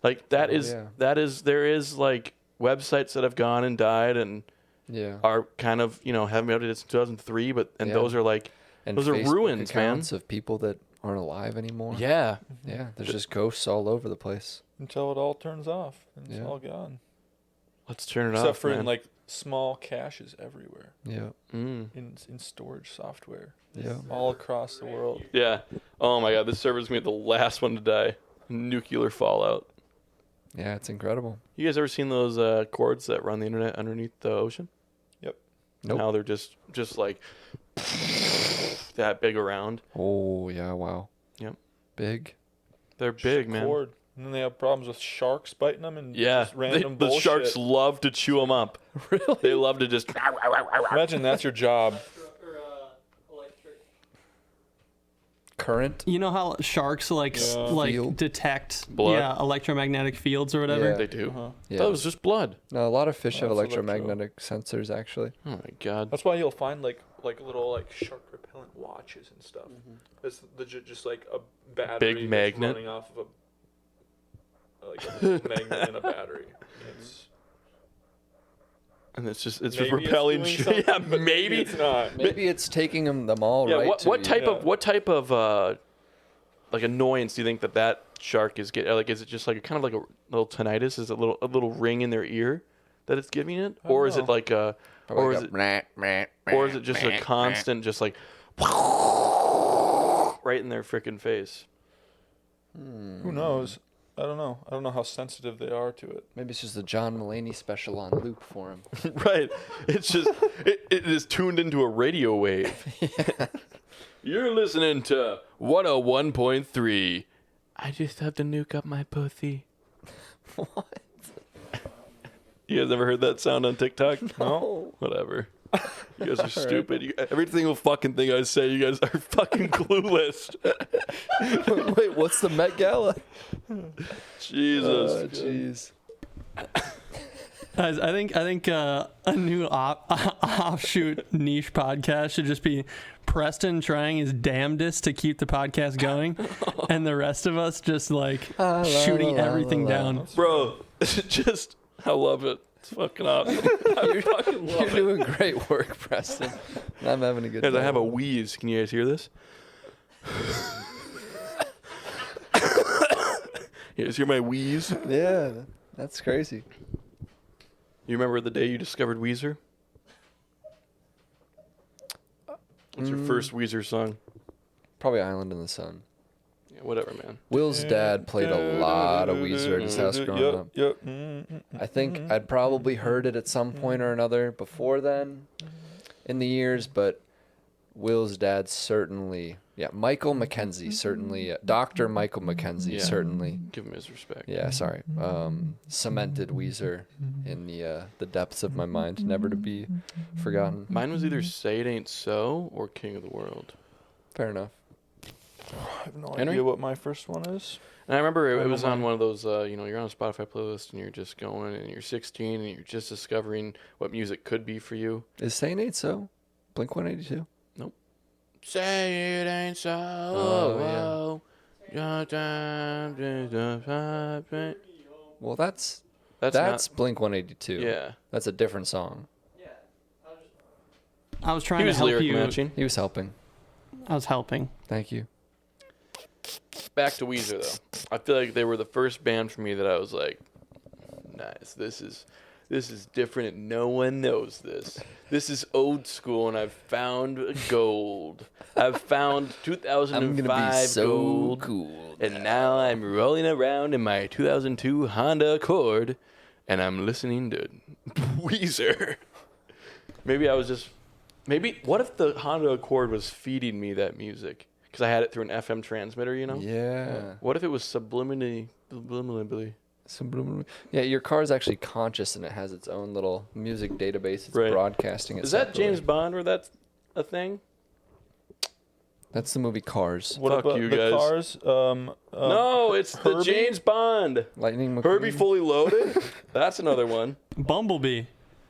Like that there is like websites that have gone and died and Yeah. are kind of haven't been updated since 2003, but Yeah. those are like And those are Facebook ruins, man. accounts of people that aren't alive anymore. Yeah. Yeah. There's just ghosts all over the place. Until it all turns off and it's Yeah. all gone. Let's turn it Except off, for man. in like small caches everywhere Yeah. in storage software Yeah. all across the world. Yeah. Oh my God, this server's gonna be the last one to die. Nuclear fallout. Yeah. It's incredible. You guys ever seen those cords that run the internet underneath the ocean? Yep. Nope. Now they're just like that big around. Oh yeah. Wow. Yep. Big. They're big, man. Cord. And then they have problems with sharks biting them and Yeah, just random the bullshit. sharks love to chew them up. Really? They love to just. Imagine that's your job. Current. You know how sharks Field? detect Blood? electromagnetic fields or whatever? Yeah. They do. Uh-huh. Yeah. That was just blood. No, a lot of fish have That's electromagnetic sensors actually. Oh my God. That's why you'll find like little like shark repellent watches and stuff. It's legit just like a battery Big that's magnet. running off of a magnet in a battery. And it's just Maybe it's repelling doing shit. something, Yeah, but maybe. it's not. Maybe it's taking them all Yeah. right. What type yeah. of like annoyance do you think that shark is getting? Like, is it just like kind of like a little tinnitus? Is it a little ring in their ear that it's giving it, or is it like a, or is it just a constant, just like right in their freaking face? Who knows? I don't know. I don't know how sensitive they are to it. Maybe it's just the John Mulaney special on loop for him. Right. It's just it is tuned into a radio wave. You're listening to 101.3. I just have to nuke up my pussy. What? You guys ever heard that sound on TikTok? No. Whatever. You guys are stupid. Every single fucking thing I say, you guys are fucking clueless. Wait, what's the Met Gala? Jesus. Jeez. Guys, I think a new offshoot niche podcast should just be Preston trying his damnedest to keep the podcast going, and the rest of us just like shooting everything down. Bro, just, I love it. It's fucking awesome. I fucking love You're it. doing great work, Preston. I'm having a good Guys, time. I have a wheeze. Can you guys hear this? You guys hear my wheeze? Yeah, that's crazy. You remember the day you discovered Weezer? What's your first Weezer song? Probably Island in the Sun. Yeah, whatever, man. Will's dad played a lot of Weezer at his house growing up. Yep. I think I'd probably heard it at some point or another before then in the years, but Will's dad certainly, Michael McKenzie certainly, Dr. Michael McKenzie certainly. Give him his respect. Yeah, sorry. Cemented Weezer in the depths of my mind, never to be forgotten. Mine was either Say It Ain't So or King of the World. Fair enough. I have no Henry? idea what my first one is. And I remember it I was don't on mind. one of those, you're on a Spotify playlist and you're just going and you're 16 and you're just discovering what music could be for you. Is Saint Ain't So? Blink 182? Say it ain't so. Oh, Well, that's That's Blink 182. not, yeah. That's a different song. I was trying He was to help lyric you. matching. He was helping. I was helping. Thank you. Back to Weezer though. I feel like they were the first band for me that I was like, nice. This is different and no one knows this. This is old school and I've found gold. I've found 2005 I'm gonna be so gold. cool. And now I'm rolling around in my 2002 Honda Accord and I'm listening to Weezer. What if the Honda Accord was feeding me that music? Because I had it through an FM transmitter, you know? Yeah. What if it was subliminally? Yeah, your car is actually conscious and it has its own little music database. It's Right. broadcasting it. Is that separately. James Bond or that's a thing? That's the movie Cars. What Fuck about you the guys. Cars? No, it's the Herbie? James Bond. Lightning McQueen. Herbie Fully Loaded? That's another one. Bumblebee.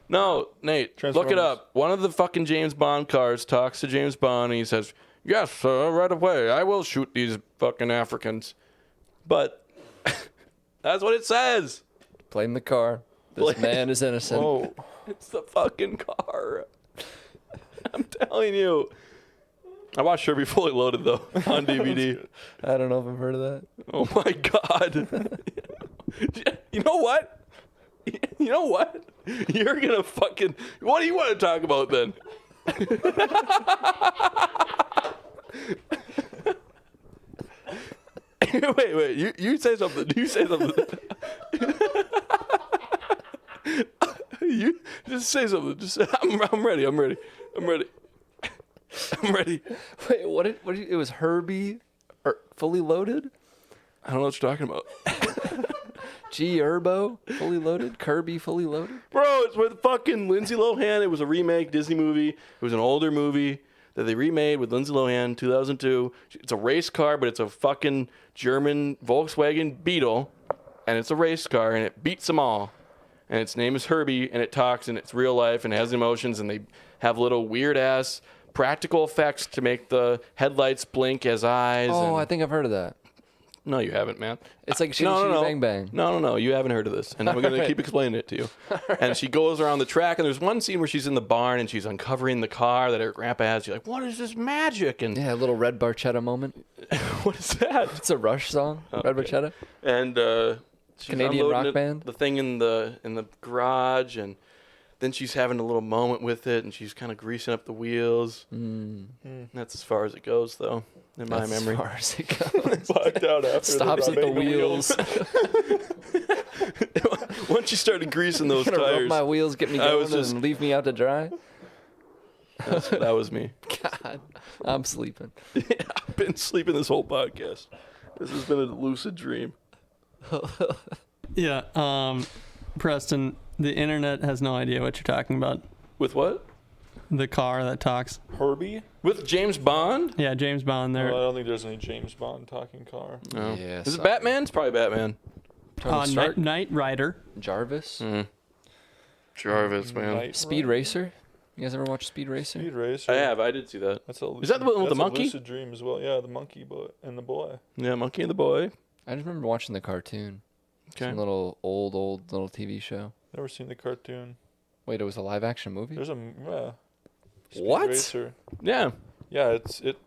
No, Nate, look it Transformers. up. One of the fucking James Bond cars talks to James Bond and he says, "Yes, sir, right away. I will shoot these fucking Africans." But that's what it says. Blame the car. This man is innocent. Oh, It's the fucking car. I'm telling you. I watched Herbie Fully Loaded, though, on DVD. I don't know if I've heard of that. Oh, my God. You know what? You know what? You're going to fucking... What do you want to talk about, then? Wait. You say something. You say something. You just say something. Just say, I'm ready. Wait, what? It was Herbie, fully loaded. I don't know what you're talking about. G Herbo, fully loaded. Kirby, fully loaded. Bro, it's with fucking Lindsay Lohan. It was a remake Disney movie. It was an older movie that they remade with Lindsay Lohan, 2002. It's a race car, but it's a fucking German Volkswagen Beetle, and it's a race car, and it beats them all. And its name is Herbie, and it talks, and it's real life, and it has emotions, and they have little weird-ass practical effects to make the headlights blink as eyes. Oh, and... I think I've heard of that. No, you haven't, man. It's like Shitty Shitty Bang Bang. No. You haven't heard of this. And I'm going to keep explaining it to you. And she goes around the track, and there's one scene where she's in the barn, and she's uncovering the car that her grandpa has. She's like, what is this magic? And Yeah, a little Red Barchetta moment. what is that? It's a Rush song. Red Barchetta. And she's Canadian unloading rock band? the thing in the garage, and then she's having a little moment with it, and she's kind of greasing up the wheels. That's as far as it goes, though, in my That's memory. As far as it goes. blacked out after Stops at the rubbing wheels. Once you started greasing those Gonna rub tires, my wheels, get me I going, was just- and leave me out to dry. that was me. God, I'm sleeping. I've been sleeping this whole podcast. This has been a lucid dream. Yeah, Preston, the internet has no idea what you're talking about. With what? the car that talks. Herbie? With James Bond? Yeah, James Bond there. Well, I don't think there's any James Bond talking car. No. Yeah, Is it sorry. Batman? It's probably Batman. Tony Stark? Knight Rider. Jarvis? Jarvis, man. Knight Speed Rider? Racer? You guys ever watch Speed Racer? Speed Racer. I have. I did see that. That's a lucid, Is that the one with the that's a monkey? lucid dream as well. Yeah, the monkey and the boy. Yeah, Monkey and the Boy. I just remember watching the cartoon. Okay. Some little old little TV show. Never seen the cartoon. Wait, it was a live action movie? There's a Speed What? Racer. Yeah. Yeah, it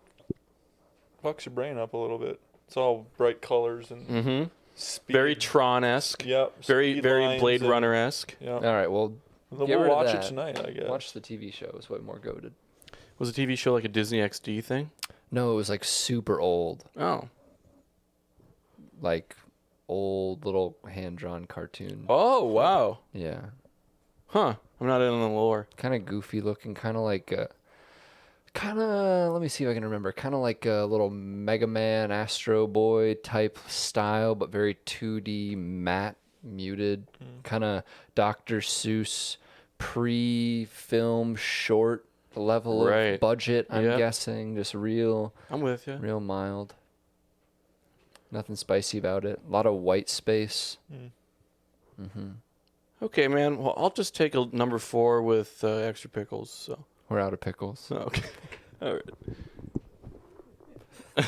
fucks your brain up a little bit. It's all bright colors and Mm-hmm. speed. Very Tron-esque. Yep. Very, speed very lines Blade and- Runner-esque. Yeah. All right, well, We'll get rid of watch it that. tonight, I guess. watch the TV show. It's way more goated. Was the TV show like a Disney XD thing? No, it was like super old. Oh. Like old little hand-drawn cartoon. Oh, wow. Yeah. Huh. I'm not in on the lore. Kind of goofy looking, kind of like let me see if I can remember, kind of like a little Mega Man, Astro Boy type style, but very 2D matte, muted, kind of Dr. Seuss pre-film short level Right. of budget, I'm Yep. guessing, just real I'm with you. mild. Nothing spicy about it. A lot of white space. Okay, man. Well, I'll just take a number 4 with extra pickles. So. We're out of pickles. Oh, okay. All right.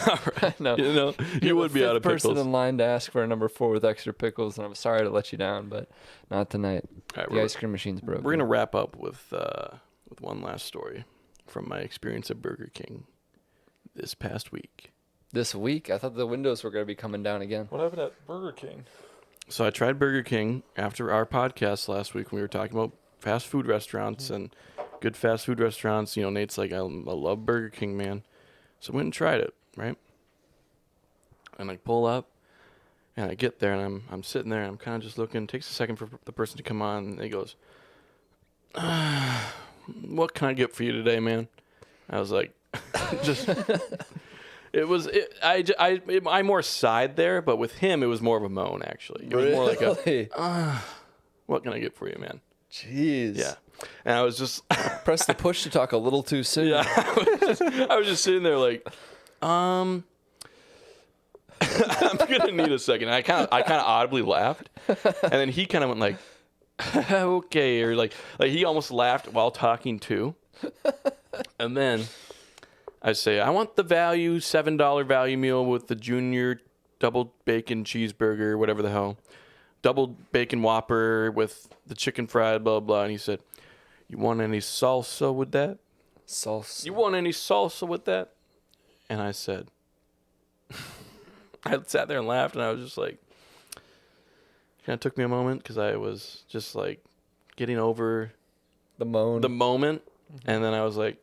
All right. No. You know, you You're would the be out of fifth person pickles. in line to ask for a number 4 with extra pickles, and I'm sorry to let you down, but not tonight. All right, The ice cream machine's broken. we're gonna wrap up with one last story from my experience at Burger King this past week. This week, I thought the windows were going to be coming down again. What happened at Burger King? So I tried Burger King after our podcast last week when we were talking about fast food restaurants and good fast food restaurants. You know, Nate's like, I love Burger King, man. So I went and tried it, right? And I pull up, and I get there, and I'm sitting there, and I'm kind of just looking. It takes a second for the person to come on, and he goes, what can I get for you today, man? I was like, just... I more sighed there, but with him, it was more of a moan, actually. It was more like a, what can I get for you, man? Jeez. Yeah. And I was just, Press the push to talk a little too soon. yeah, I was just sitting there like, I'm gonna need a second. And I kind of audibly laughed, and then he kind of went like, okay, or like he almost laughed while talking too. And then I say, I want the value $7 value meal with the junior double bacon cheeseburger, whatever the hell, double bacon Whopper with the chicken fried, blah blah. And he said, you want any salsa with that? Salsa. You want any salsa with that? And I said, I sat there and laughed, and I was just like, kind of took me a moment because I was just like getting over The moan. the moment, and then I was like,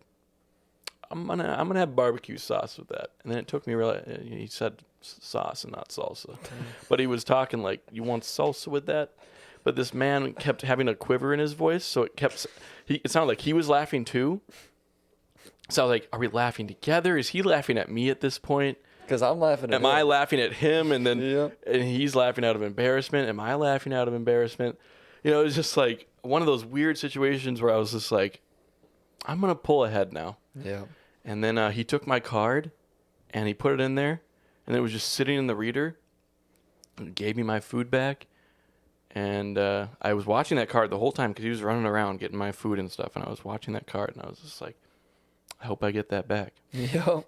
I'm gonna have barbecue sauce with that. And then it took me he said sauce and not salsa, but he was talking like, you want salsa with that? But this man kept having a quiver in his voice, so it sounded like he was laughing too. So I was like, are we laughing together? Is he laughing at me at this point? Because I'm laughing at Am I laughing at him? And then Yeah. and he's laughing out of embarrassment. Am I laughing out of embarrassment? You know, it was just like one of those weird situations where I was just like, I'm going to pull ahead now. Yeah. And then he took my card and he put it in there, and it was just sitting in the reader and gave me my food back. And I was watching that card the whole time because he was running around getting my food and stuff. And I was watching that card, and I was just like, I hope I get that back. Yeah.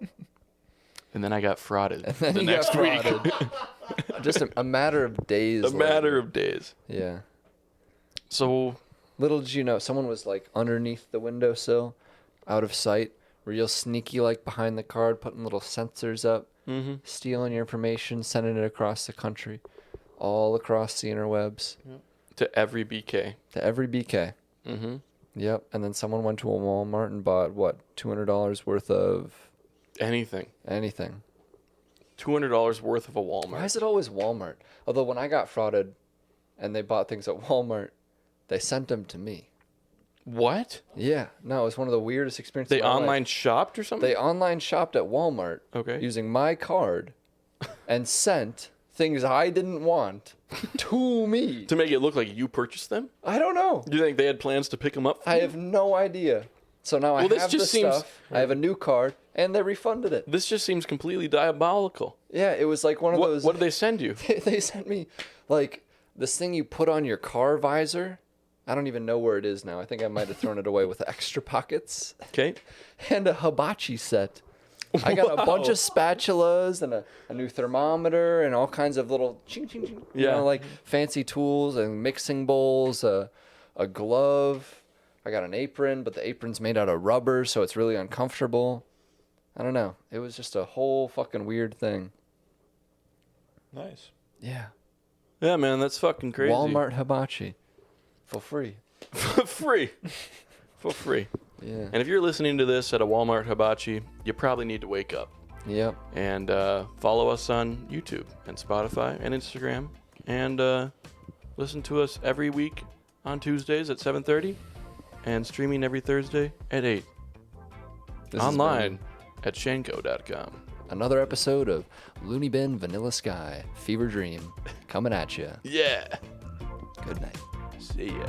And then I got frauded Then the you next got week. frauded. Just a matter of days. A matter later. of days. Yeah. So, Little did you know, someone was like underneath the windowsill, out of sight, real sneaky, like behind the card, putting little sensors up, stealing your information, sending it across the country, all across the interwebs, to every BK. to every BK. Mm-hmm. Yep. And then someone went to a Walmart and bought, what, $200 worth of Anything. anything. $200 worth of a Walmart. Why is it always Walmart? Although when I got frauded and they bought things at Walmart, they sent them to me. What? Yeah. No, it was one of the weirdest experiences. They of my life. online shopped or something? They online shopped at Walmart Okay. using my card and sent things I didn't want to me. To make it look like you purchased them? I don't know. Do you think they had plans to pick them up for I you? have no idea. So now I Well, this have just the seems- stuff. I have a new card, and they refunded it. This just seems completely diabolical. Yeah, it was like one of those. What did they send you? They sent me like this thing you put on your car visor. I don't even know where it is now. I think I might have thrown it away with extra pockets. Okay. And a hibachi set. I got a bunch of spatulas and a new thermometer and all kinds of little ching ching ching. You Yeah. know, like fancy tools and mixing bowls, a glove. I got an apron, but the apron's made out of rubber, so it's really uncomfortable. I don't know. It was just a whole fucking weird thing. Nice. Yeah. Yeah, man, that's fucking crazy. Walmart hibachi. For free. For free. For free. Yeah. And if you're listening to this at a Walmart hibachi, you probably need to wake up Yep. and follow us on YouTube and Spotify and Instagram, and listen to us every week on Tuesdays at 7:30 and streaming every Thursday at 8. This has Online at shanko.com. been another episode of LooneyBin Vanilla Sky Fever Dream coming at you. Yeah. Good night. See ya.